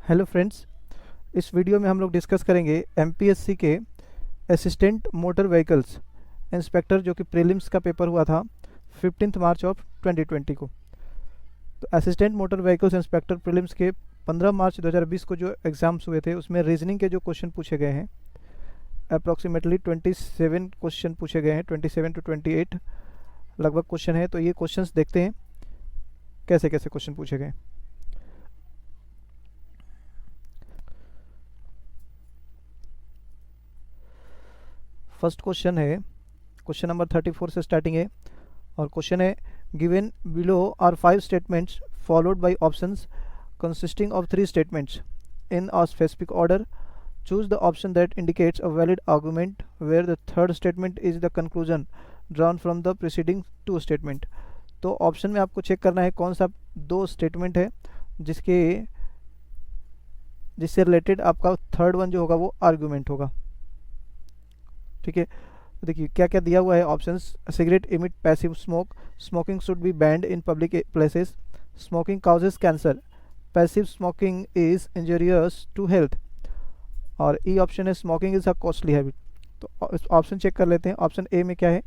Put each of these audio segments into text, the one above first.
Hello friends, इस video में हम लोग डिस्कस करेंगे एमपीएससी के असिस्टेंट मोटर व्हीकल्स इंस्पेक्टर जो कि प्रीलिम्स का पेपर हुआ था 15 मार्च ऑफ 2020 को। तो assistant motor vehicles inspector prelims के 15 मार्च 2020 को जो एग्ज़ाम्स हुए थे उसमें रीजनिंग के जो क्वेश्चन पूछे गए हैं अप्रॉक्सीमेटली 27 क्वेश्चन पूछे गए हैं, 27 to 28 लगभग क्वेश्चन है। तो ये क्वेश्चंस देखते हैं कैसे कैसे क्वेश्चन पूछे गए। फर्स्ट क्वेश्चन है, क्वेश्चन नंबर 34 से स्टार्टिंग है और क्वेश्चन है given below are 5 statements followed by options consisting of 3 statements in a specific order. Choose the option that indicates a valid argument where the third statement is the conclusion drawn from the preceding 2 statement. तो option में आपको check करना है कौन सा 2 statement है जिससे related आपका थर्ड वन जो होगा वो आर्गुमेंट होगा। ठीक है, देखिए क्या क्या दिया हुआ है options. Cigarette emit passive smoke, smoking should be banned in public places, smoking causes cancer, passive smoking is injurious to health, और ई ऑप्शन है स्मोकिंग इज अ कॉस्टली हैबिट। तो ऑप्शन चेक कर लेते हैं। ऑप्शन ए में क्या है,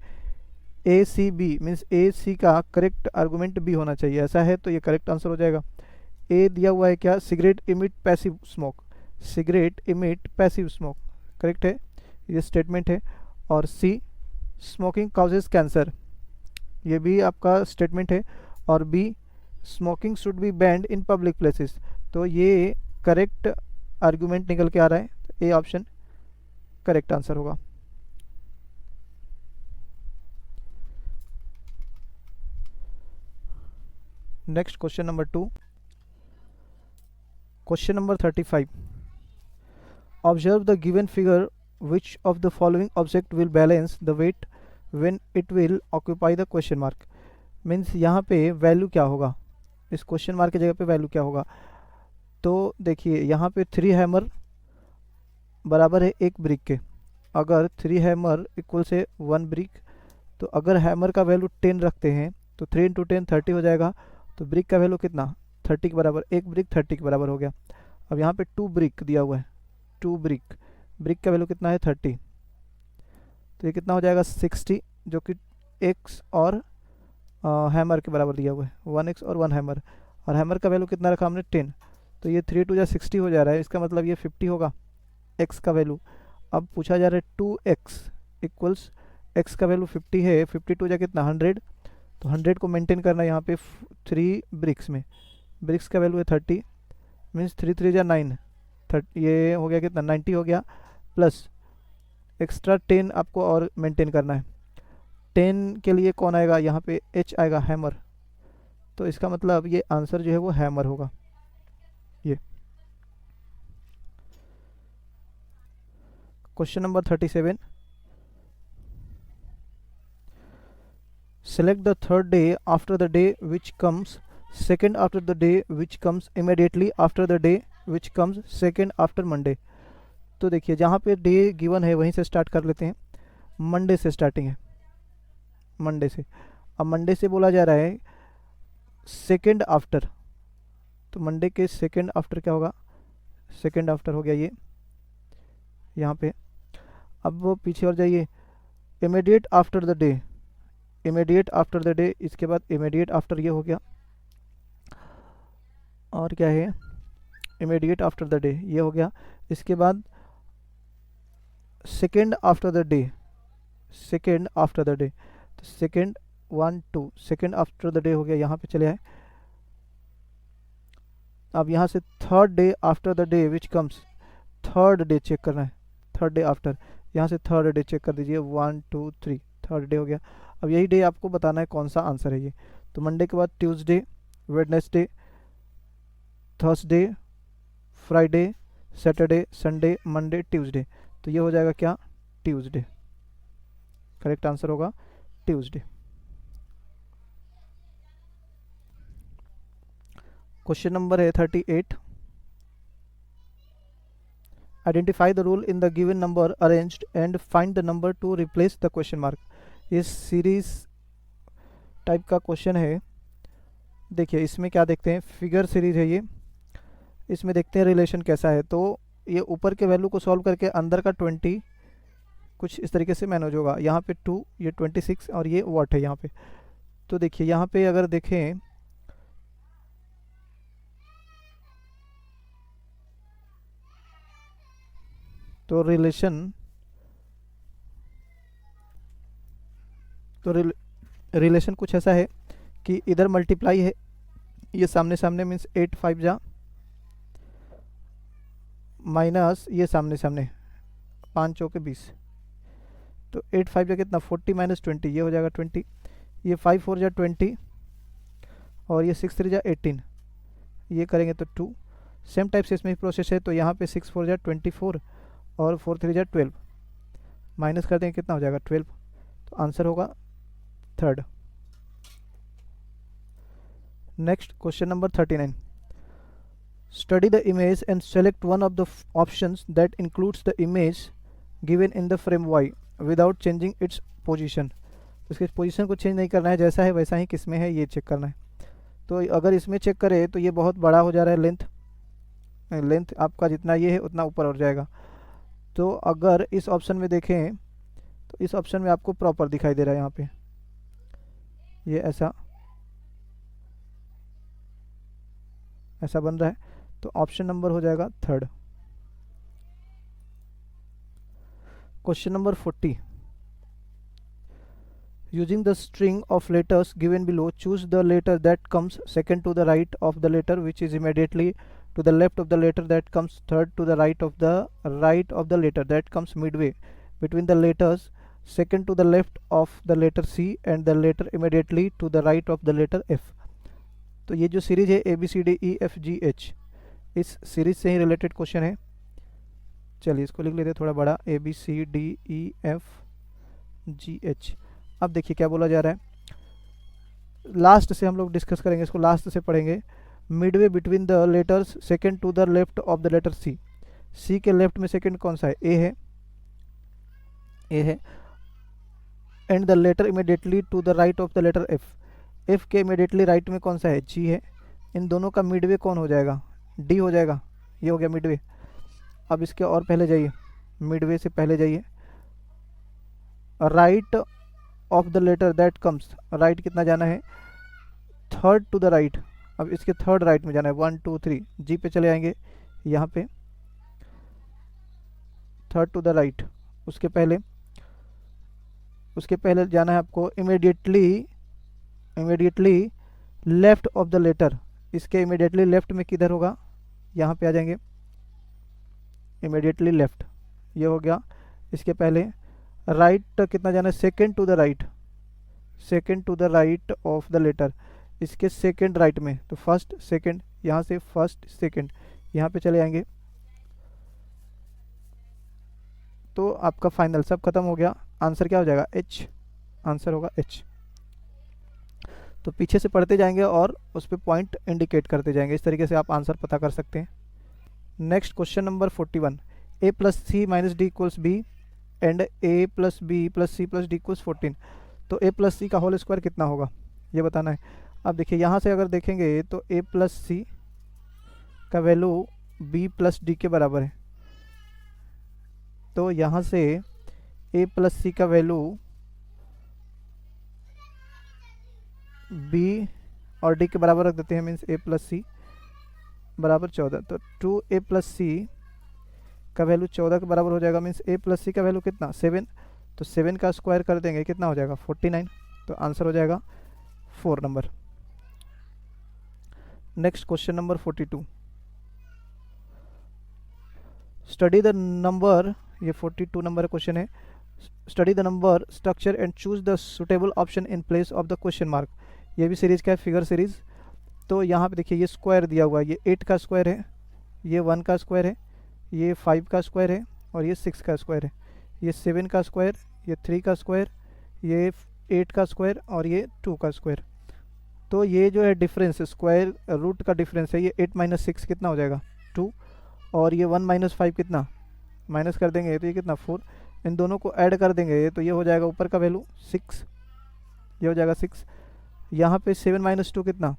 ए सी बी मीन्स ए सी का करेक्ट आर्गुमेंट बी होना चाहिए, ऐसा है तो ये करेक्ट आंसर हो जाएगा। ए दिया हुआ है क्या, cigarette emit passive smoke, cigarette emit passive smoke correct है, ये स्टेटमेंट है। और सी स्मोकिंग काउजेस कैंसर, ये भी आपका स्टेटमेंट है। और be smoking should be banned in public places, तो ये करेक्ट आर्गुमेंट निकल के आ रहा है। तो ए ऑप्शन करेक्ट आंसर होगा। Next question number 2, question number 35। Observe the given figure which of the following object will balance the weight when it will occupy the question mark। Means यहाँ पे value क्या होगा, इस question mark की जगह पे value क्या होगा। तो देखिए यहाँ पे 3 हैमर बराबर है 1 ब्रिक के। अगर 3 हैमर इक्वल से 1 ब्रिक, तो अगर हैमर का वैल्यू 10 रखते हैं तो 3 इंटू 10 30 हो जाएगा। तो ब्रिक का वैल्यू कितना, 30 के बराबर, 1 ब्रिक 30 के बराबर हो गया। अब यहाँ पे 2 ब्रिक दिया हुआ है, 2 ब्रिक, ब्रिक का वैल्यू कितना है 30, तो ये कितना हो जाएगा 60, जो कि एक्स और हैमर के बराबर दिया हुआ है, 1x और 1 हैमर, और हैमर का वैल्यू कितना रखा हमने 10, तो ये 3 2 60 हो जा रहा है। इसका मतलब ये 50 होगा x का वैल्यू। अब पूछा जा रहा है 2x इक्वल्स x का वैल्यू 50 है, 52 जा कितना 100, तो 100 को मेंटेन करना यहाँ पे 3 ब्रिक्स में, ब्रिक्स का वैल्यू है 30 मीन्स 3 3 जा 9, ये हो गया कितना 90 हो गया, प्लस एक्स्ट्रा 10 आपको और मेंटेन करना है। 10 के लिए कौन आएगा, यहाँ पे h आएगा हैमर, तो इसका मतलब ये आंसर जो है वो हैमर होगा। ये question number 37। Select the third day after the day which comes second after the day which comes immediately after the day which comes second after Monday. तो देखिए जहाँ पे डे गिवन है वहीं से स्टार्ट कर लेते हैं। मंडे से स्टार्टिंग है, मंडे से। अब मंडे से बोला जा रहा है सेकेंड आफ्टर, तो मंडे के सेकेंड आफ्टर क्या होगा, सेकेंड आफ्टर हो गया ये यहाँ पे। अब वो पीछे और जाइए, immediate after the day, immediate after the day, इसके बाद इमीडिएट आफ्टर ये हो गया, और क्या है इमीडिएट आफ्टर द डे ये हो गया। इसके बाद second after the day, second after the day, तो second 1 2 second after the day हो गया, यहाँ पे चले आए। अब यहाँ से third day after the day which comes, third day check करना है, थर्ड डे आफ्टर, यहाँ से थर्ड डे चेक कर दीजिए 1 2 3 थर्ड डे हो गया। अब यही डे आपको बताना है कौन सा आंसर है ये। तो मंडे के बाद Tuesday, Wednesday, Thursday, Friday, Saturday, Sunday, Monday, Tuesday, तो ये हो जाएगा क्या ट्यूसडे, करेक्ट आंसर होगा ट्यूसडे। क्वेश्चन नंबर है 38। Identify the rule in the given number arranged and find the number two replace the question mark. ये series type का question है। देखिए इसमें क्या देखते हैं, फिगर सीरीज है ये, इसमें देखते हैं रिलेशन कैसा है। तो ये ऊपर के वैल्यू को सॉल्व करके अंदर का 20 कुछ इस तरीके से मैनेज होगा। यहाँ पे 2, ये 26 और ये वॉट है यहाँ पे। तो देखिए यहाँ पे अगर देखें तो रिलेशन कुछ ऐसा है कि इधर मल्टीप्लाई है, ये सामने सामने मीन्स 8 5 जा माइनस ये सामने सामने 5 चौके 20, तो 8 5 जा कितना 40 माइनस 20, ये हो जाएगा 20, ये 5 4 जा 20 और ये 6 3 जा 18, ये करेंगे तो 2। सेम टाइप से इसमें भी प्रोसेस है। तो यहाँ पे 6 4 जा 24 और 4 3 जा 12, माइनस कर देंगे कितना हो जाएगा 12। तो आंसर होगा third. Next question number 39, study the image and select one of the options that includes the image given in the frame Y without changing its position. इसके पोजीशन को चेंज नहीं करना है, जैसा है वैसा ही किस में है ये चेक करना है। तो अगर इसमें चेक करें तो ये बहुत बड़ा हो जा रहा है, लेंथ आपका जितना ये है उतना ऊपर हो जाएगा। तो अगर इस ऑप्शन में देखें तो इस ऑप्शन में आपको प्रॉपर दिखाई दे रहा है, यहाँ पे ये ऐसा बन रहा है। तो ऑप्शन नंबर हो जाएगा third. Question number 40, using the string of letters given below, choose the letter that comes second to the right of the letter which is immediately to the left of the letter that comes third to the right of the letter that comes midway between the letters second to the left of the letter C and the letter immediately to the right of the letter F। तो ये जो series है ABCDEFGH, इस series से ही related question है। चलिए इसको लिख लेते हैं थोड़ा बड़ा, ABCDEFGH। अब देखिए क्या बोला जा रहा है, लास्ट से हम लोग डिस्कस करेंगे, इसको लास्ट से पढ़ेंगे। Midway between the letters second to the left of the letter C. C के लेफ्ट में सेकंड कौन सा है, ए है। And the letter immediately to the right of the letter F. F के इमीडिएटली राइट में कौन सा है, जी है। इन दोनों का मिडवे कौन हो जाएगा, डी हो जाएगा। ये हो गया मिडवे। अब इसके और पहले जाइए, मिडवे से पहले जाइए, right of the letter that comes, right कितना जाना है, थर्ड टू द राइट। अब इसके थर्ड राइट में जाना है, 1 2 3, जी पे चले आएंगे, यहाँ पे थर्ड टू द राइट। उसके पहले जाना है आपको immediately left of the letter. इसके इमीडिएटली लेफ्ट में किधर होगा, यहाँ पे आ जाएंगे, इमीडिएटली लेफ्ट, ये हो गया। इसके पहले राइट कितना जाना है, second to the right of the letter. इसके सेकेंड राइट में, तो फर्स्ट सेकेंड, यहाँ से फर्स्ट सेकेंड, यहाँ पे चले आएंगे। तो आपका फाइनल सब खत्म हो गया। आंसर क्या हो जाएगा, एच। आंसर होगा एच। तो पीछे से पढ़ते जाएंगे और उस पर पॉइंट इंडिकेट करते जाएंगे, इस तरीके से आप आंसर पता कर सकते हैं। Next question number 41, a plus C minus D equals B and a plus B plus C plus D equals 14। तो a प्लस सी का होल स्क्वायर कितना होगा, ये बताना है। अब देखिए यहाँ से अगर देखेंगे तो a प्लस सी का वैल्यू b प्लस डी के बराबर है। तो यहाँ से a प्लस सी का वैल्यू b और d के बराबर रख देते हैं, मीन्स a प्लस सी बराबर 14। तो 2a प्लस सी का वैल्यू 14 के बराबर हो जाएगा, मीन्स a प्लस सी का वैल्यू कितना, 7। तो 7 का स्क्वायर कर देंगे, कितना हो जाएगा 49। तो आंसर हो जाएगा 4 number. Next question number 42, study the number, ये 42 नंबर क्वेश्चन है। Study the number structure and choose the suitable option in place of the question mark. ये भी सीरीज का है, फिगर सीरीज। तो यहाँ पे देखिए ये स्क्वायर दिया हुआ है, ये 8 का स्क्वायर है, ये 1 का स्क्वायर है, ये 5 का स्क्वायर है और ये 6 का स्क्वायर है, ये 7 का स्क्वायर, ये 3 का स्क्वायर, ये 8 का स्क्वायर और ये 2 का स्क्वायर। तो ये जो है डिफरेंस, स्क्वायर रूट का डिफरेंस है, ये 8 माइनस 6 कितना हो जाएगा 2, और ये 1 माइनस 5 कितना, माइनस कर देंगे तो ये कितना 4। इन दोनों को ऐड कर देंगे तो ये हो जाएगा ऊपर का वैल्यू 6, ये हो जाएगा 6। यहाँ पे 7 माइनस 2 कितना,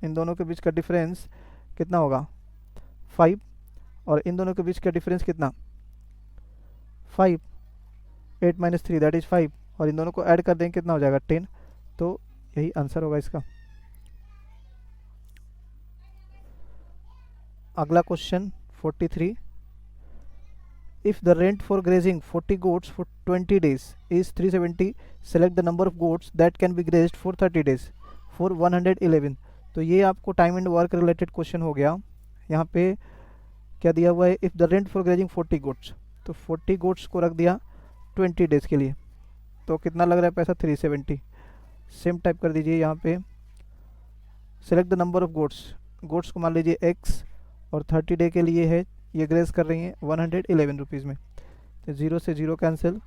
इन दोनों के बीच का डिफरेंस कितना होगा 5 और इन दोनों के बीच का डिफरेंस कितना 5, 8 माइनस 3 दैट इज़ 5 और इन दोनों को ऐड कर देंगे कितना हो जाएगा 10। तो यही आंसर होगा इसका। अगला question 43, if the rent for grazing 40 goats for 20 days is 370, select the number of goats that can be grazed for 30 days for 111। तो ये आपको time and work related question हो गया। यहाँ पे क्या दिया हुआ है, if the rent for grazing 40 goats, तो 40 गोट्स को रख दिया 20 डेज़ के लिए, तो कितना लग रहा है पैसा 370। सेम टाइप कर दीजिए यहाँ पे, select the number of goats, goats को मान लीजिए x और 30 डे के लिए है, ये ग्रेज कर रही हैं 111 रुपीज़ में, तो 0 से 0 कैंसिल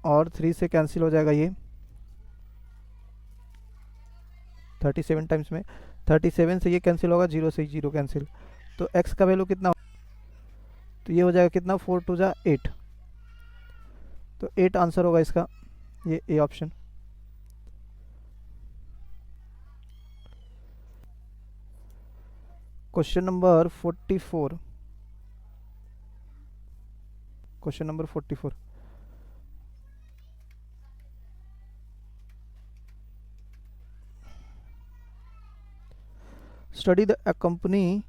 और 3 से कैंसिल हो जाएगा ये 37 टाइम्स में, 37 से ये कैंसिल होगा, 0 से 0 कैंसिल, तो x का वैल्यू कितना, तो ये हो जाएगा कितना 4 2 जा 8, तो 8 आंसर होगा इसका, ये A option. Question number 44, question number 44, study the accompanying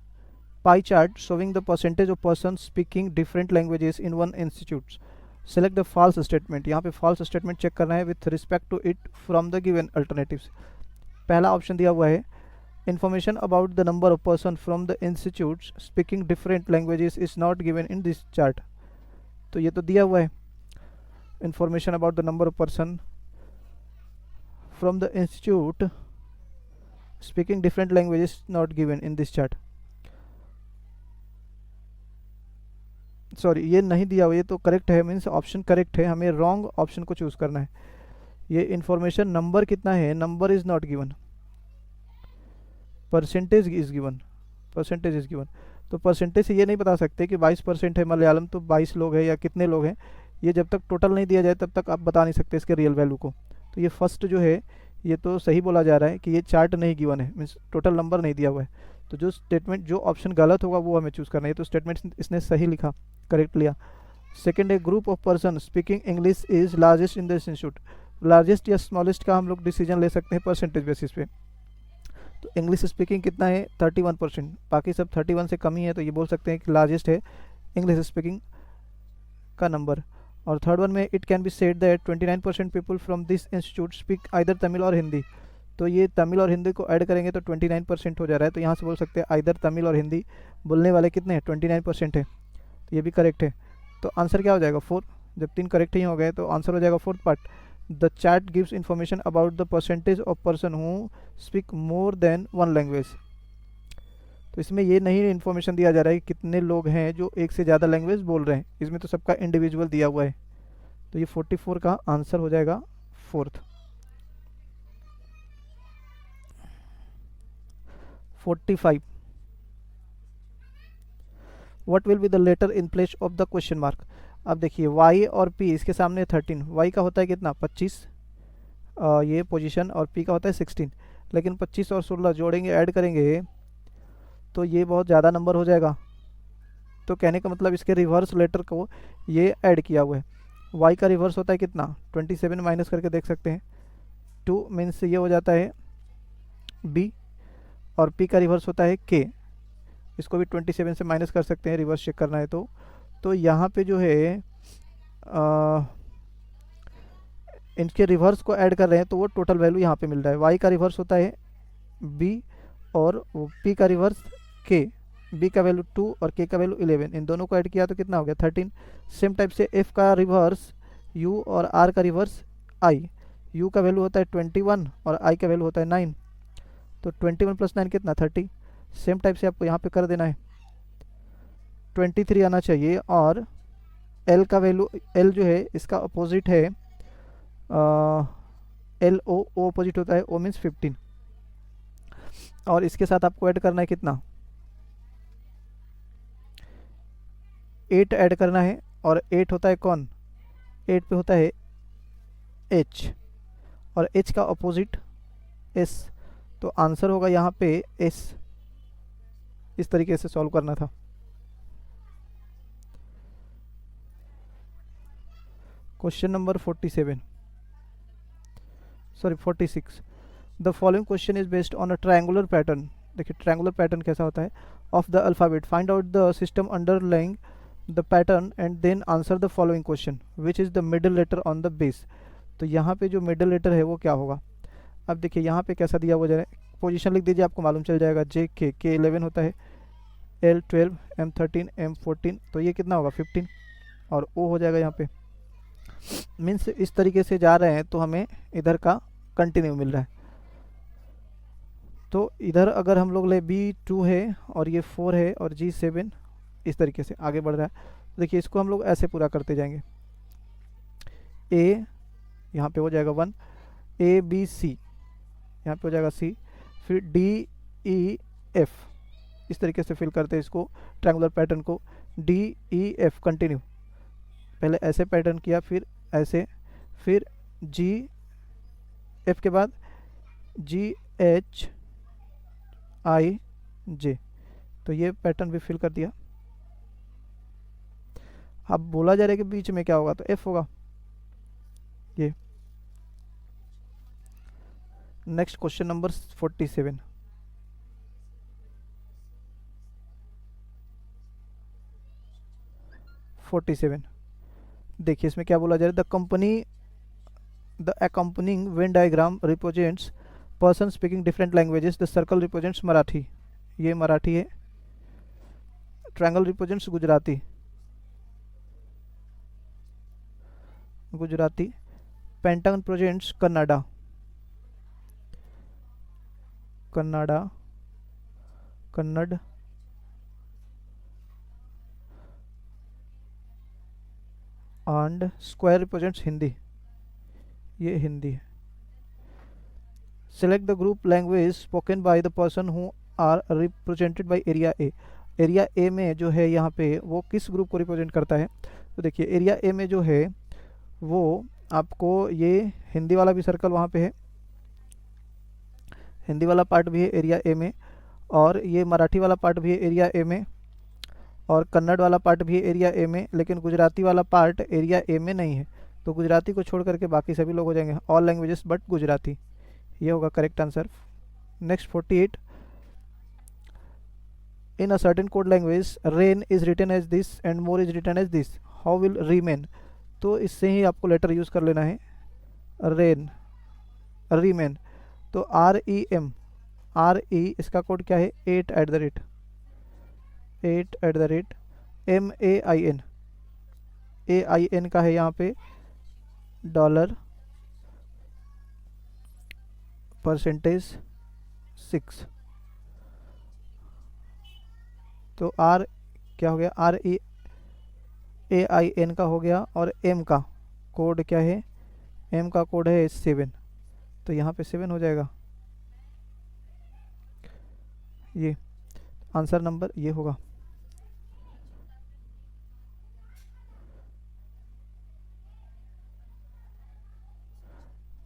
pie chart showing the percentage of persons speaking different languages in one institute. Select the false statement। यहाँ पे false statement चेक करना है with respect to it from the given alternatives। पहला option दिया हुआ है information about the number of person from the institutes speaking different languages is not given in this chart। तो ये तो दिया हुआ है information about the number of person from the institute speaking different languages not given in this chart। Sorry ये नहीं दिया हुआ, ये तो करेक्ट है, मीन्स ऑप्शन करेक्ट है, हमें रॉन्ग ऑप्शन को चूज करना है। ये इंफॉर्मेशन नंबर कितना है, number is not given, percentage is given, percentage is given. तो परसेंटेज से ये नहीं बता सकते कि 22% है मलयालम, तो 22 लोग हैं या कितने लोग हैं, ये जब तक टोटल नहीं दिया जाए तब तक आप बता नहीं सकते इसके रियल वैल्यू को। तो ये फर्स्ट जो है ये तो सही बोला जा रहा है कि ये चार्ट नहीं गिवन है, मीन्स टोटल नंबर नहीं दिया हुआ है। तो जो स्टेटमेंट, जो ऑप्शन गलत होगा वो हमें चूज़ करना है। तो स्टेटमेंट इसने सही लिखा, करेक्ट लिया। सेकेंड है group of person speaking English is largest in this institute. Largest या स्मॉलेस्ट का हम लोग डिसीजन ले सकते हैं परसेंटेज बेसिस पे। तो इंग्लिश स्पीकिंग कितना है 31%, बाकी सब 31 से कम ही है, तो ये बोल सकते हैं कि लार्जेस्ट है इंग्लिश स्पीकिंग का नंबर। और थर्ड वन में it can be said that 29% people from this institute speak either Tamil और हिंदी। तो ये तमिल और हिंदी को ऐड करेंगे तो 29% हो जा रहा है, तो यहाँ से बोल सकते हैं आइदर तमिल और हिंदी बोलने वाले कितने हैं 29% है, तो ये भी करेक्ट है। तो आंसर क्या हो जाएगा 4, जब 3 करेक्ट ही हो गए तो आंसर हो जाएगा 4th part. The chart gives information about the percentage of person who speak more than 1 language. तो इसमें ये नहीं इन्फॉर्मेशन दिया जा रहा है कि कितने लोग हैं जो एक से ज़्यादा लैंग्वेज बोल रहे हैं, इसमें तो सबका इंडिविजुअल दिया हुआ है। तो ये 44 का आंसर हो जाएगा 4th। 45, what will be the letter in place of the question mark. अब देखिए y और p, इसके सामने 13, y का होता है कितना 25 ये पोजीशन, और p का होता है 16, लेकिन 25 और 16 जोड़ेंगे ऐड करेंगे तो ये बहुत ज़्यादा नंबर हो जाएगा। तो कहने का मतलब इसके रिवर्स लेटर को ये ऐड किया हुआ है। y का रिवर्स होता है कितना 27, माइनस करके देख सकते हैं 2, मीन्स ये हो जाता है b, और p का रिवर्स होता है k, इसको भी 27 से माइनस कर सकते हैं रिवर्स चेक करना है तो यहाँ पे जो है इनके रिवर्स को ऐड कर रहे हैं तो वो टोटल वैल्यू यहाँ पे मिल रहा है। y का रिवर्स होता है b और p का रिवर्स k, b का वैल्यू 2 और k का वैल्यू 11, इन दोनों को ऐड किया तो कितना हो गया 13। सेम टाइप से f का रिवर्स u और r का रिवर्स i, u का वैल्यू होता है 21 और i का वैल्यू होता है 9, तो 21 + 9 कितना 30। सेम टाइप से आपको यहाँ पे कर देना है 23 आना चाहिए, और L का वैल्यू, L जो है इसका अपोजिट है L O, O अपोजिट होता है O मीन्स 15, और इसके साथ आपको ऐड करना है कितना 8 ऐड करना है, और 8 होता है कौन 8 पे होता है H, और H का अपोजिट S, तो आंसर होगा यहाँ पे एस। इस तरीके से सॉल्व करना था। Question number 47 sorry 46। The following question is based on a triangular pattern. देखिए ट्रायंगुलर पैटर्न कैसा होता है, of the alphabet find out the system underlying the pattern and then answer the following question which is the middle letter on the base. तो यहाँ पे जो middle letter है वो क्या होगा। अब देखिए यहाँ पे कैसा दिया हुआ जा रहा है, पोजीशन लिख दीजिए, आपको मालूम चल जाएगा। जे के 11 होता है, एल 12, एम 13, एम 14, तो ये कितना होगा 15, और ओ हो जाएगा यहाँ पे। मीन्स इस तरीके से जा रहे हैं तो हमें इधर का कंटिन्यू मिल रहा है। तो इधर अगर हम लोग ले B2 है और ये 4 है और G7 इस तरीके से आगे बढ़ रहा है। देखिए इसको हम लोग ऐसे पूरा करते जाएंगे। A यहाँ पे हो जाएगा 1, A B C यहाँ पे हो जाएगा C, फिर D E F इस तरीके से फिल करते हैं इसको ट्रायंगुलर पैटर्न को। D E F कंटिन्यू, पहले ऐसे पैटर्न किया, फिर ऐसे, फिर G F के बाद G H I J, तो ये पैटर्न भी फिल कर दिया। अब बोला जा रहा है कि बीच में क्या होगा, तो F होगा ये। Next question number 47। देखिए इसमें क्या बोला जा रहा है, the company the accompanying Venn diagram represents person speaking different languages. The circle represents Marathi, ये मराठी है। Triangle represents Gujarati, Gujarati. Pentagon presents Kannada, Kannada, Kannada. And square represents Hindi, ये हिंदी है। Select the group language spoken by the person who are represented by area A. Area A में जो है यहाँ पे वो किस ग्रुप को रिप्रेजेंट करता है। तो देखिए एरिया ए में जो है वो आपको ये हिंदी वाला भी सर्कल वहाँ पे है, हिंदी वाला पार्ट भी है एरिया ए में, और ये मराठी वाला पार्ट भी है एरिया ए में, और कन्नड़ वाला पार्ट भी है एरिया ए में, लेकिन गुजराती वाला पार्ट एरिया ए में नहीं है। तो गुजराती को छोड़ करके बाकी सभी लोग हो जाएंगे ऑल लैंग्वेजेस बट गुजराती, ये होगा correct answer. Next 48। In a certain code language rain is written as this and more is written as this, how will remain. तो इससे ही आपको लेटर यूज़ कर लेना है, रेन, रीमेन। तो REM, RE इसका कोड क्या है 8 @ 8 @ MAIN, AIN का है यहाँ पे $6। तो R क्या हो गया, REAIN का हो गया, और M का कोड क्या है, M का कोड है 7, तो यहाँ पे 7 हो जाएगा। ये आंसर नंबर ये होगा।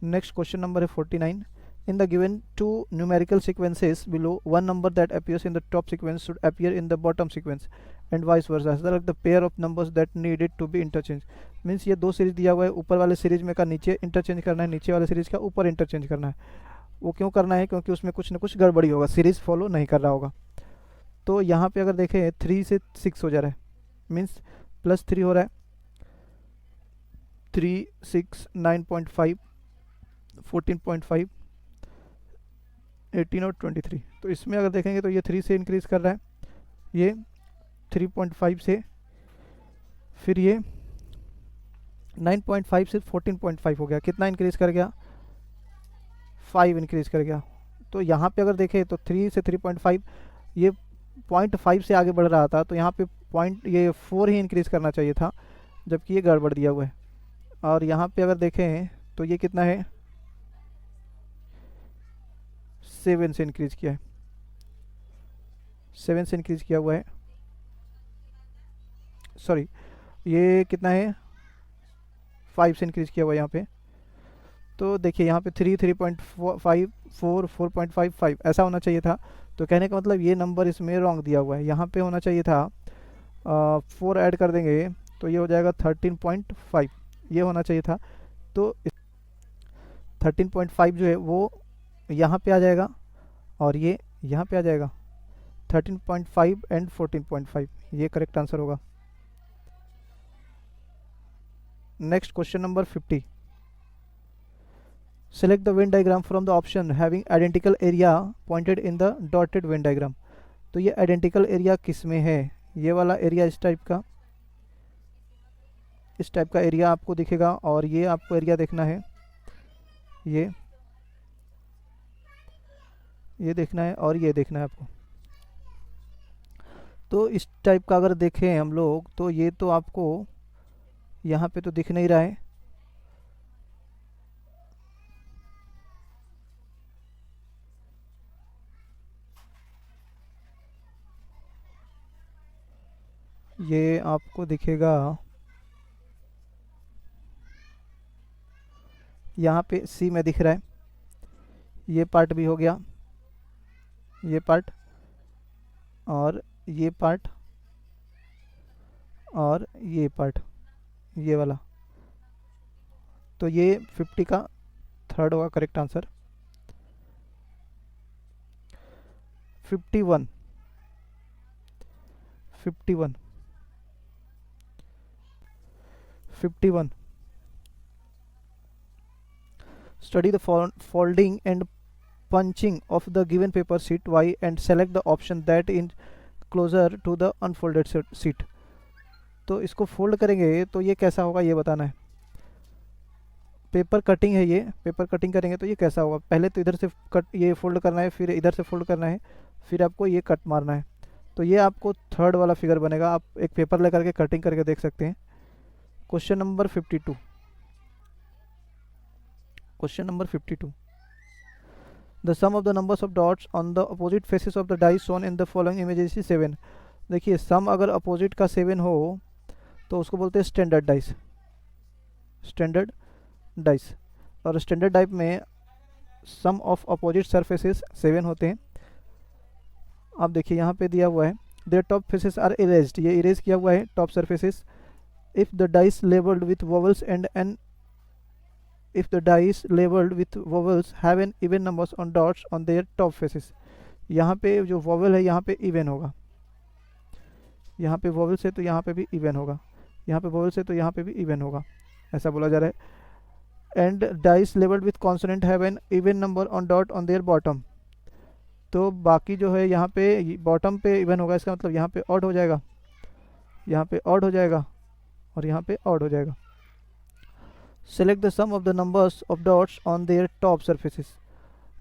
नेक्स्ट क्वेश्चन नंबर है 49। In the given two numerical sequences below, one number that appears in the top sequence should appear in the bottom sequence and vice versa. Select the pair of numbers that needed to be interchanged. Means ये दो series दिया हुआ है, ऊपर वाले series में का नीचे इंटरचेंज करना है, नीचे वाले सीरीज का ऊपर इंटरचेंज करना है। वो क्यों करना है, क्योंकि उसमें कुछ ना कुछ गड़बड़ी होगा, सीरीज फॉलो नहीं कर रहा होगा। तो यहाँ पे अगर देखें 3 से 6 हो जा रहा है, मीन्स +3 हो रहा है, 3 6 9.5 14.5 18 और 23। तो इसमें अगर देखेंगे तो ये 3 से इंक्रीज़ कर रहा है, ये 3.5 से, फिर ये 9.5 से 14.5 हो गया, कितना इंक्रीज़ कर गया, 5 इंक्रीज़ कर गया। तो यहाँ पे अगर देखें तो 3 से 3.5, ये 0.5 से आगे बढ़ रहा था, तो यहाँ पे ये 4 ही इंक्रीज़ करना चाहिए था, जबकि ये गड़बड़ दिया हुआ है। और यहाँ पे अगर देखें तो ये कितना है, 7 से इंक्रीज़ किया है, 7 से इंक्रीज़ किया हुआ है, सॉरी ये कितना है, 5 से इंक्रीज़ किया हुआ है यहाँ पे। तो देखिए यहाँ पे 3, 3.5, 4, 4.55 ऐसा होना चाहिए था। तो कहने का मतलब ये नंबर इसमें रॉन्ग दिया हुआ है। यहाँ पे होना चाहिए था 4 ऐड कर देंगे तो ये हो जाएगा 13.5, ये होना चाहिए था। तो 13.5 जो है वो यहाँ पे आ जाएगा और ये यहाँ पे आ जाएगा। 13.5 एंड 14.5 ये करेक्ट आंसर होगा। Next question number 50। Select the Venn diagram from the option having identical area pointed in the dotted Venn diagram। तो ये आइडेंटिकल एरिया किस में है? ये वाला एरिया इस टाइप का एरिया आपको दिखेगा और ये आपको एरिया देखना है, ये देखना है और ये देखना है आपको। तो इस टाइप का अगर देखें हम लोग तो ये तो आपको यहाँ पे तो दिख नहीं रहा है, ये आपको दिखेगा यहाँ पे सी में दिख रहा है। ये पार्ट भी हो गया, ये पार्ट और ये पार्ट और ये पार्ट, ये वाला। तो ये 50 का थर्ड होगा correct answer. 51 51 51 Study the folding and punching of the given paper sheet Y and select the option that is closer to the unfolded sheet। तो इसको फोल्ड करेंगे तो ये कैसा होगा ये बताना है। पेपर कटिंग है, ये पेपर कटिंग करेंगे तो ये कैसा होगा। पहले तो इधर से कट ये फोल्ड करना है, फिर इधर से फोल्ड करना है, फिर आपको ये कट मारना है। तो ये आपको थर्ड वाला फिगर बनेगा। आप एक पेपर लेकर के कटिंग करके देख सकते हैं। Question number 52। Question number 52। The sum of the numbers of dots on the opposite faces of the dice shown in the following images is 7। देखिए सम अगर अपोजिट का 7 हो तो उसको बोलते हैं स्टैंडर्ड डाइस। स्टैंडर्ड डाइस और स्टैंडर्ड डाइस में सम ऑफ अपोजिट सरफेसेस 7 होते हैं। आप देखिए यहाँ पे दिया हुआ है their top faces are erased, ये इरेज किया हुआ है top surfaces. If the dice labelled with vowels and an if the dice labeled with vowels have an even numbers on dots on their top faces। यहाँ पे जो vowel है यहाँ पे even होगा, यहाँ पे vowels है तो यहाँ पे भी even होगा, यहाँ पे vowels है तो यहाँ पे भी even होगा, ऐसा बोला जा रहा है। and dice labeled with consonant have an even number on dot on their bottom। तो बाकी जो है यहाँ पे बॉटम पे इवन होगा, इसका मतलब यहाँ पे ऑड हो जाएगा, यहाँ पे ऑड हो जाएगा और यहाँ पे ऑड हो जाएगा। Select the sum of the numbers of dots on their top surfaces.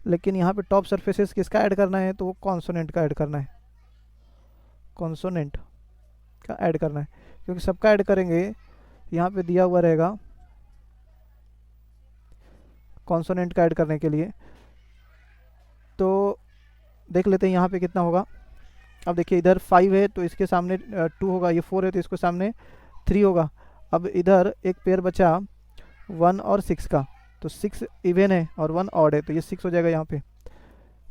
लेकिन यहाँ पे टॉप सरफेसेस किसका ऐड करना है तो वो कॉन्सोनेंट का ऐड करना है, कॉन्सोनेंट का ऐड करना है, क्योंकि सबका ऐड करेंगे यहाँ पे दिया हुआ रहेगा कॉन्सोनेंट का ऐड करने के लिए। तो देख लेते हैं यहाँ पे कितना होगा। अब देखिए इधर 5 है तो इसके सामने 2 होगा, ये 4 है तो इसके सामने 3 होगा। अब इधर एक पेयर बचा 1 और 6 का, तो 6 इवन है और 1 ऑड है तो ये 6 हो जाएगा यहाँ पे।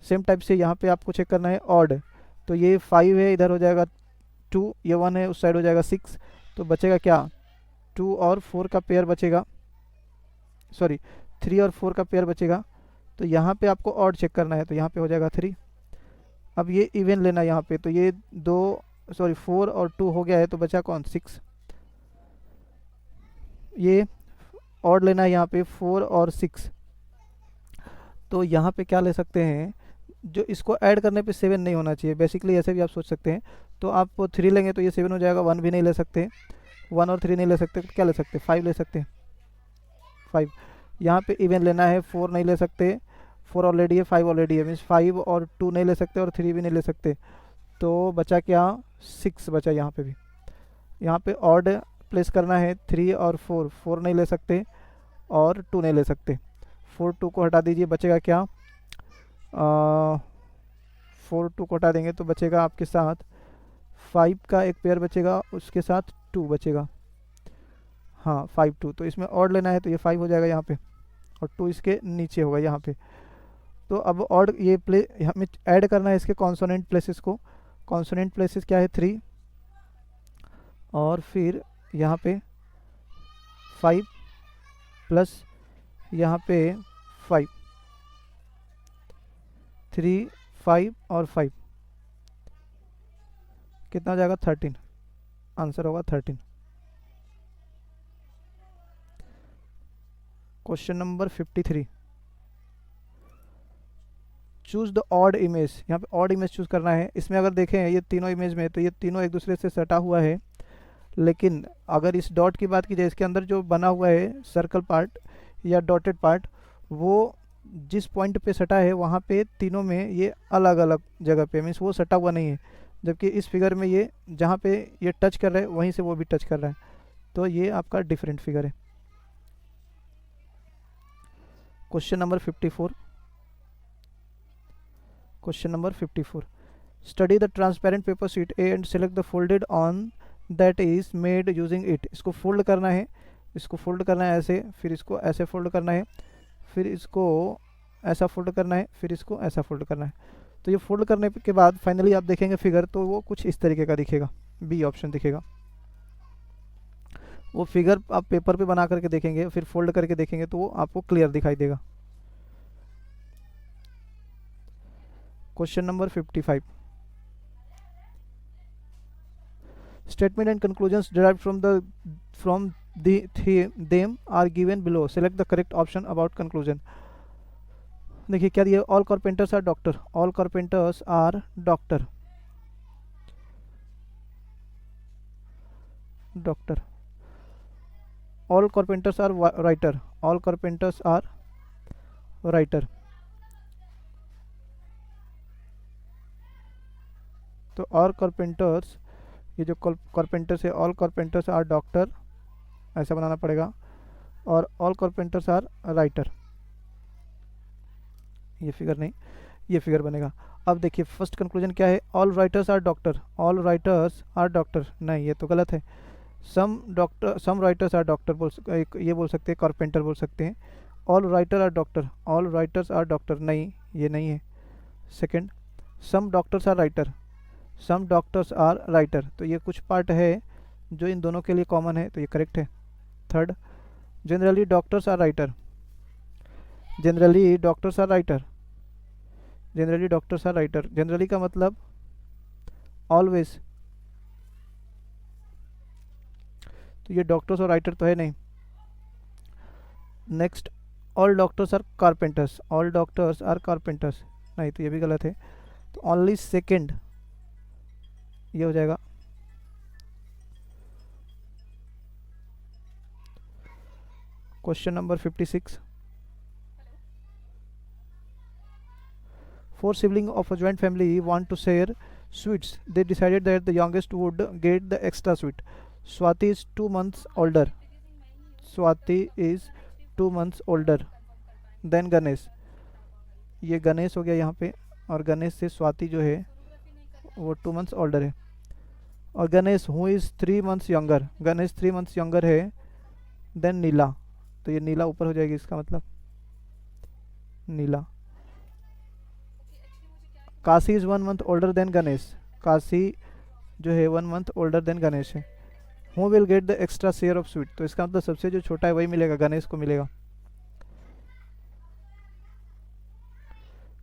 सेम टाइप से यहाँ पे आपको चेक करना है ऑड, तो ये 5 है इधर हो जाएगा 2, ये 1 है उस साइड हो जाएगा 6, तो बचेगा क्या 2 और 4 का पेयर बचेगा, सॉरी 3 और 4 का पेयर बचेगा। तो यहाँ पे आपको ऑड चेक करना है तो यहाँ पे हो जाएगा 3। अब ये इवन लेना यहाँ पे, तो ये 4 और 2 हो गया है तो बचा कौन 6। ये ऑड लेना है यहाँ पे 4 और 6, तो यहाँ पे क्या ले सकते हैं, जो इसको ऐड करने पे 7 नहीं होना चाहिए, बेसिकली ऐसे भी आप सोच सकते हैं। तो आप 3 लेंगे तो ये 7 हो जाएगा, 1 भी नहीं ले सकते, 1 और 3 नहीं ले सकते, तो क्या ले सकते 5 ले सकते हैं 5। यहाँ पे इवन लेना है 4 नहीं ले सकते, 4 ऑलरेडी है 5 ऑलरेडी है, मीन्स 5 और 2 नहीं ले सकते और 3 भी नहीं ले सकते, तो बचा क्या 6 बचा। यहाँ पे भी यहाँ पे ऑड प्लेस करना है 3 और 4, 4 नहीं ले सकते और 2 नहीं ले सकते, 4 2 को हटा दीजिए, बचेगा क्या 4 2 को हटा देंगे तो बचेगा आपके साथ 5 का एक पेयर बचेगा, उसके साथ 2 बचेगा, हाँ 5 2, तो इसमें ऑड लेना है तो ये 5 हो जाएगा यहाँ पे और 2 इसके नीचे होगा यहाँ पे। तो अब ऑड ये प्ले हमें ऐड करना है इसके कॉन्सोनेंट प्लेसेस को। कॉन्सोनेंट प्लेसेस क्या है 3, और फिर यहाँ पे 5 प्लस यहाँ पे 5, 3 5 और 5 कितना हो जाएगा 13, आंसर होगा 13। Question number 53, choose the odd image. यहाँ पे ऑड इमेज चूज करना है। इसमें अगर देखें ये तीनों इमेज में तो ये तीनों एक दूसरे से सटा हुआ है, लेकिन अगर इस डॉट की बात की जाए इसके अंदर जो बना हुआ है सर्कल पार्ट या डॉटेड पार्ट, वो जिस पॉइंट पे सटा है वहाँ पे तीनों में ये अलग अलग जगह पे, मीन्स वो सटा हुआ नहीं है। जबकि इस फिगर में ये जहाँ पे ये टच कर रहा है वहीं से वो भी टच कर रहा है, तो ये आपका डिफरेंट फिगर है। Question number 54, question number 54, study the transparent paper sheet A and select the folded on that is made using it. इसको फोल्ड करना है, इसको फोल्ड करना है ऐसे, फिर इसको ऐसे फोल्ड करना है, फिर इसको ऐसा फोल्ड करना है, फिर इसको ऐसा फोल्ड करना है। तो ये फोल्ड करने के बाद फाइनली आप देखेंगे फिगर तो वो कुछ इस तरीके का दिखेगा, बी ऑप्शन दिखेगा। वो फिगर आप पेपर पे बना करके देखेंगे, फिर फोल्ड करके देखेंगे तो वो आपको क्लियर दिखाई देगा। Question number 55, statement and conclusions derived from them are given below, select the correct option about conclusion। देखिए क्या दिया, all carpenters are doctor, all carpenters are doctor, doctor, all carpenters are writer, all carpenters are writer. तो all carpenters, ये जो carpenters है all carpenters are doctor, ऐसा बनाना पड़ेगा, और ऑल कारपेंटर्स आर राइटर, ये फिगर नहीं, ये फिगर बनेगा। अब देखिए फर्स्ट कंक्लूजन क्या है, all writers are doctor, all writers are doctor, नहीं ये तो गलत है। सम राइटर्स आर डॉक्टर ये बोल सकते हैं, कारपेंटर बोल सकते हैं। All writer are doctor, all writers are doctor, नहीं ये नहीं है। Second, some doctors are writer, some doctors are writer, तो ये कुछ पार्ट है जो इन दोनों के लिए कॉमन है, तो ये करेक्ट है। Third, generally doctors are writer, generally doctors are writer, generally doctors are writer, generally का मतलब ऑलवेज, तो ये डॉक्टर्स और राइटर तो है नहीं। Next, all doctors are carpenters, all doctors are carpenters, नहीं तो ये भी गलत है। तो ओनली सेकेंड ये हो जाएगा। Question number 56, four siblings of a joint family want to share sweets. They decided that the youngest would get the extra sweet. Swati is 2 months older. Swati is 2 months older than Ganesh. ये गणेश हो गया यहाँ पे, और गणेश से स्वाति जो है वो 2 months older है। और Ganesh who is 3 months younger, Ganesh 3 months younger है देन नीला, तो ये नीला ऊपर हो जाएगी, इसका मतलब Neela. Kashi is 1 month older then Ganesh, Kashi जो है 1 month older देन गणेश है। Who will get the extra share of sweet, तो इसका मतलब सबसे जो छोटा है वही मिलेगा, गणेश को मिलेगा।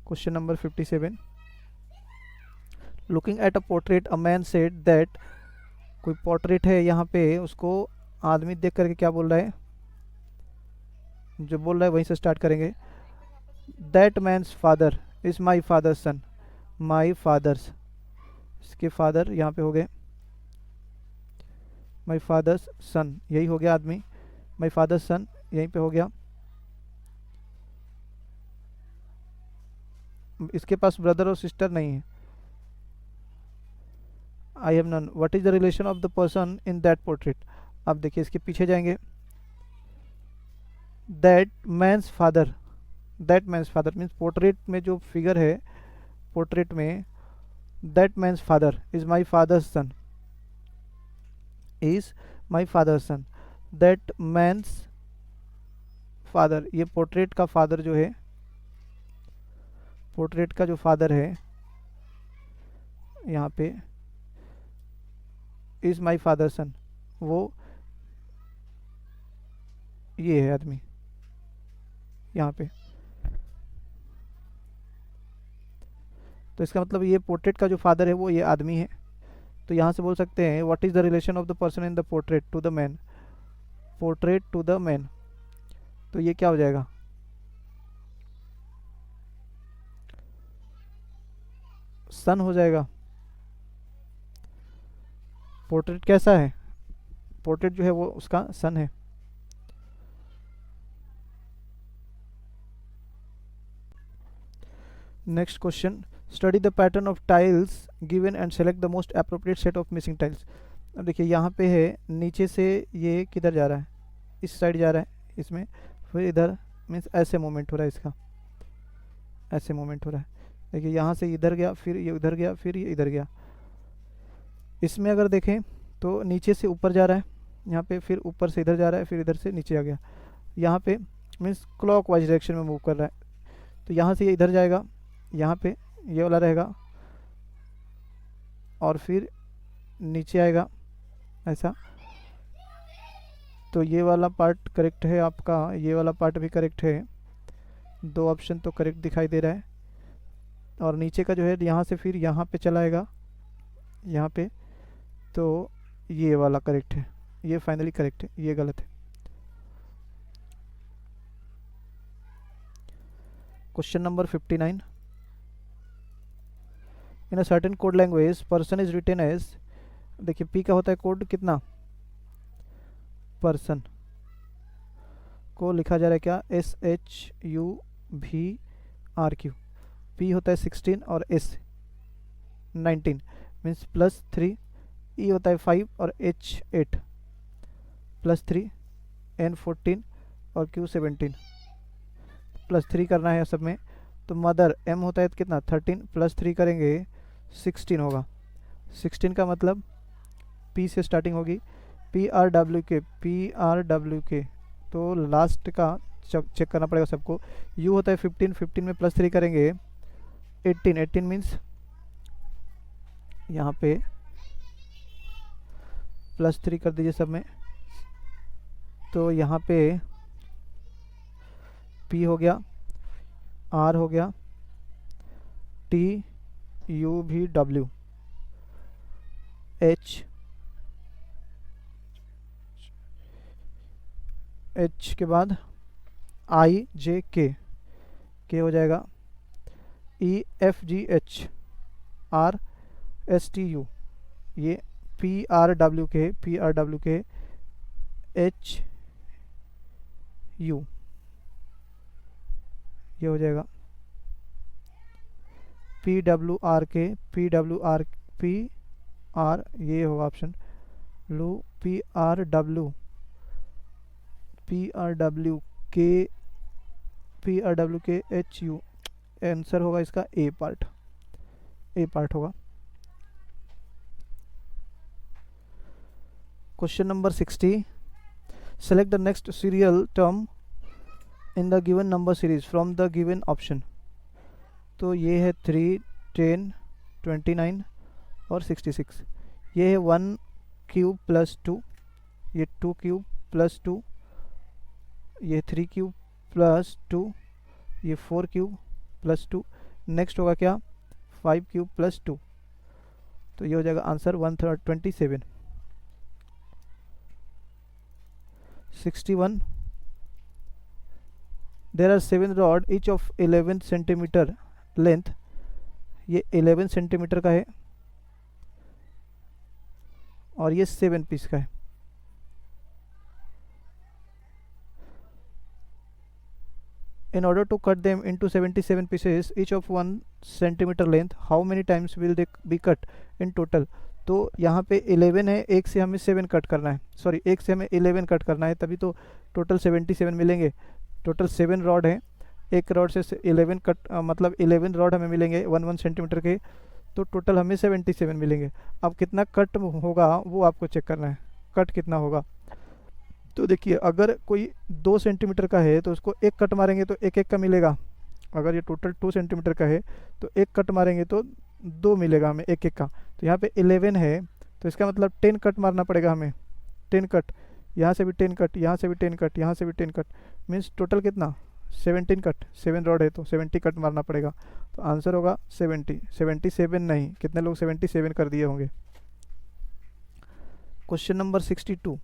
Question number 57, looking at a portrait a man said that, कोई पोर्ट्रेट है यहाँ पे, उसको आदमी देख करके क्या बोल रहा है, जो बोल रहा है वहीं से स्टार्ट करेंगे। That man's father is my father's son, my father's, इसके फादर यहाँ पे हो गए माई फादर्स सन, यही हो गया आदमी, माई फादर्स सन यहीं पे हो गया। इसके पास ब्रदर और सिस्टर नहीं है। I have none, what is the relation of the person in that portrait. अब देखिए इसके पीछे जाएंगे, that man's father, that man's father means portrait में जो फिगर है, पोर्ट्रेट में that man's father is my father's son, is my father's son, that man's father, ये पोर्ट्रेट का फादर जो है, पोर्ट्रेट का जो फादर है यहाँ पे, इज माई फादर सन, वो ये है आदमी यहाँ पे। तो इसका मतलब ये पोर्ट्रेट का जो फादर है वो ये आदमी है। तो यहाँ से बोल सकते हैं what is the relation of the person in the portrait to the man, portrait to the man. तो ये क्या हो जाएगा, सन हो जाएगा। पोर्ट्रेट कैसा है, पोर्ट्रेट जो है वो उसका सन है। Next question, study the pattern of tiles given and select the most appropriate set of missing tiles. अब देखिए यहाँ पे है, नीचे से ये किधर जा रहा है, इस साइड जा रहा है इसमें, फिर इधर, मीन्स ऐसे मूवमेंट हो रहा है इसका, ऐसे मूवमेंट हो रहा है। देखिए यहाँ से इधर गया, फिर ये उधर गया, फिर ये इधर गया। इसमें अगर देखें तो नीचे से ऊपर जा रहा है यहाँ पे, फिर ऊपर से इधर जा रहा है, फिर इधर से नीचे आ गया। यहाँ पे मीन्स क्लॉक वाइज डायरेक्शन में मूव कर रहा है। तो यहाँ से ये इधर जाएगा, यहाँ पे ये वाला रहेगा, और फिर नीचे आएगा ऐसा। तो ये वाला पार्ट करेक्ट है आपका, ये वाला पार्ट भी करेक्ट है, दो ऑप्शन तो करेक्ट दिखाई दे रहा है। और नीचे का जो है यहाँ से फिर यहाँ पे चलाएगा, यहाँ पे, तो ये वाला करेक्ट है, ये फाइनली करेक्ट है, ये गलत है। Question number 59, in a certain code language person is written as, देखिए पी का होता है कोड कितना, पर्सन को लिखा जा रहा है क्या, SHUVRQ। पी होता है 16 और S 19, मीन्स +3। E होता है 5 और H 8, +3, N 14 और Q 17, +3 करना है सब में। तो मदर M होता है कितना, 13, +3 करेंगे 16 होगा। 16 का मतलब P से स्टार्टिंग होगी, PRWK, तो लास्ट का चेक करना पड़ेगा सबको। U होता है 15, 15 में +3 करेंगे 18, 18 मीन्स यहाँ पे +3 कर दीजिए सब में। तो यहाँ पे P हो गया, R हो गया, TUVW, H के बाद IJK, K हो जाएगा, EFGH, RSTU, ये PRWK, HU, ये हो जाएगा PWRK, PR, ये होगा ऑप्शन लो, PRWK HU, आंसर होगा इसका ए पार्ट होगा। Question number 60, select the next serial term in the given number series from the given option. तो ये है 3, 10, 29 और 66। ये है 1 क्यूब प्लस 2, ये 2 क्यूब प्लस 2, ये 3 क्यूब प्लस 2, ये 4 क्यूब प्लस 2। नेक्स्ट होगा क्या, 5 क्यूब प्लस 2। तो ये हो जाएगा answer 127। 61, there are 7 rod each of 11 centimetre length. ये 11 सेंटीमीटर का है और ये 7 पीस का है। In order to cut them into 77 pieces each of 1 centimeter length, how many times will they be cut in total? तो यहाँ पे 11 है, एक से हमें 7 कट करना है, सॉरी एक से हमें 11 कट करना है, तभी तो टोटल 77 मिलेंगे। टोटल 7 रॉड है, एक रॉड से 11 कट, मतलब 11 रॉड हमें मिलेंगे 1 सेंटीमीटर के, तो टोटल हमें 77 मिलेंगे। अब कितना कट होगा वो आपको चेक करना है, कट कितना होगा। तो देखिए अगर कोई 2 सेंटीमीटर का है तो उसको एक कट मारेंगे तो एक एक का मिलेगा। अगर ये टोटल 2 सेंटीमीटर का है तो एक कट मारेंगे तो 2 मिलेगा हमें एक एक का। तो यहाँ पे 11 है तो इसका मतलब 10 कट मारना पड़ेगा हमें। 10 कट, यहाँ से भी 10 कट, यहाँ से भी 10 कट, यहाँ से भी 10 कट, मीन्स टोटल कितना 17 कट। 7 रॉड है तो 70 कट मारना पड़ेगा। तो आंसर होगा 70। 77 नहीं, कितने लोग 77 कर दिए होंगे। Question number 62।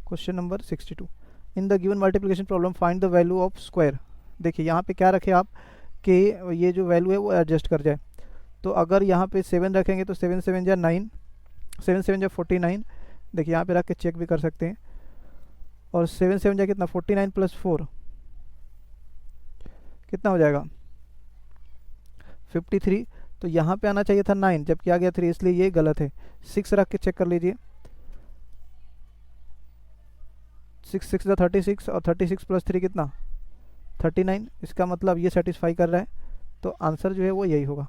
Question number 62, in the given multiplication problem find the value of square. देखिए यहाँ पे क्या रखे आप कि ये जो वैल्यू है वो एडजस्ट कर जाए। तो अगर यहाँ पे 7 रखेंगे तो 7 7 जा 9, 7 7 जा 49। देखिए यहाँ पे रख के चेक भी कर सकते हैं। और 7 7 जा कितना 49 प्लस 4 कितना हो जाएगा 53। तो यहाँ पे आना चाहिए था 9 जबकि आ गया 3, इसलिए ये गलत है। 6 रख के चेक कर लीजिए। 6 6 जा 36 और 36 प्लस 3 कितना 39। इसका मतलब ये सेटिस्फाई कर रहा है। तो आंसर जो है वो यही होगा।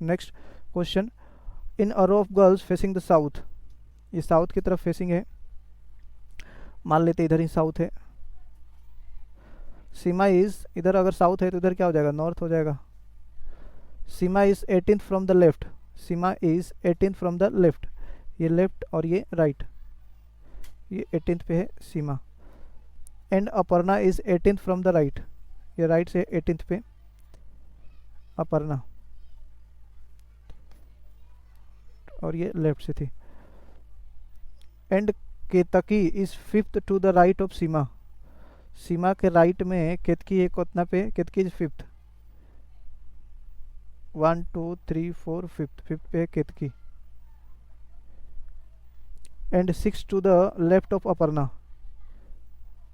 Next question, in a row of girls facing the south. ये साउथ की तरफ फेसिंग है, मान लेते इधर ही साउथ है। सीमा इज, इधर अगर साउथ है तो इधर क्या हो जाएगा नॉर्थ हो जाएगा। Seema is 18th from the left. Seema is 18th from the left, ये लेफ्ट और ये राइट, ये 18th पे है Seema. And Aparna is 18th from the right, ये राइट से 18th पे अपर्णा, और ये लेफ्ट से थी। And Ketki is 5th to the right of Seema. Seema के राइट में केतकी है कितना पे, केतकी इज 5th, 1 2 3 4 5th पे है Ketki. And 6 to the left of Aparna,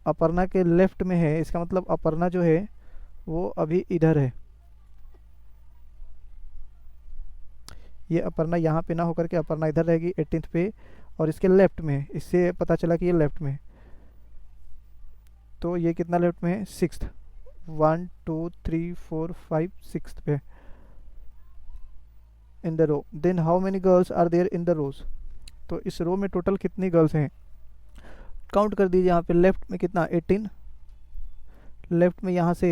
Aparna के लेफ्ट में है, इसका मतलब अपर्णा जो है वो अभी इधर है। ये अपर्णा यहाँ पे ना होकर के अपर्णा इधर रहेगी 18th पे, और इसके लेफ्ट में है, इससे पता चला कि ये लेफ्ट में है। तो ये कितना लेफ्ट में है 6th, 1 2 3 4 5 6th पे in the row. Then how many girls are there in the rows. तो इस रो में टोटल कितनी गर्ल्स हैं काउंट कर दीजिए। यहाँ पे लेफ्ट में कितना 18, लेफ्ट में यहाँ से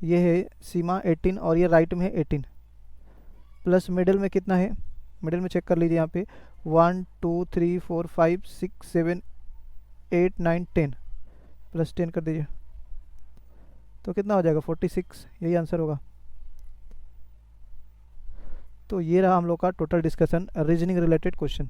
ये है सीमा 18 और ये राइट में है 18, प्लस मिडिल में कितना है, मिडिल में चेक कर लीजिए यहाँ पे 1 2 3 4 5 6 7 8 9 10, प्लस 10 कर दीजिए तो कितना हो जाएगा 46, यही आंसर होगा। तो ये रहा हम लोग का total discussion reasoning related question.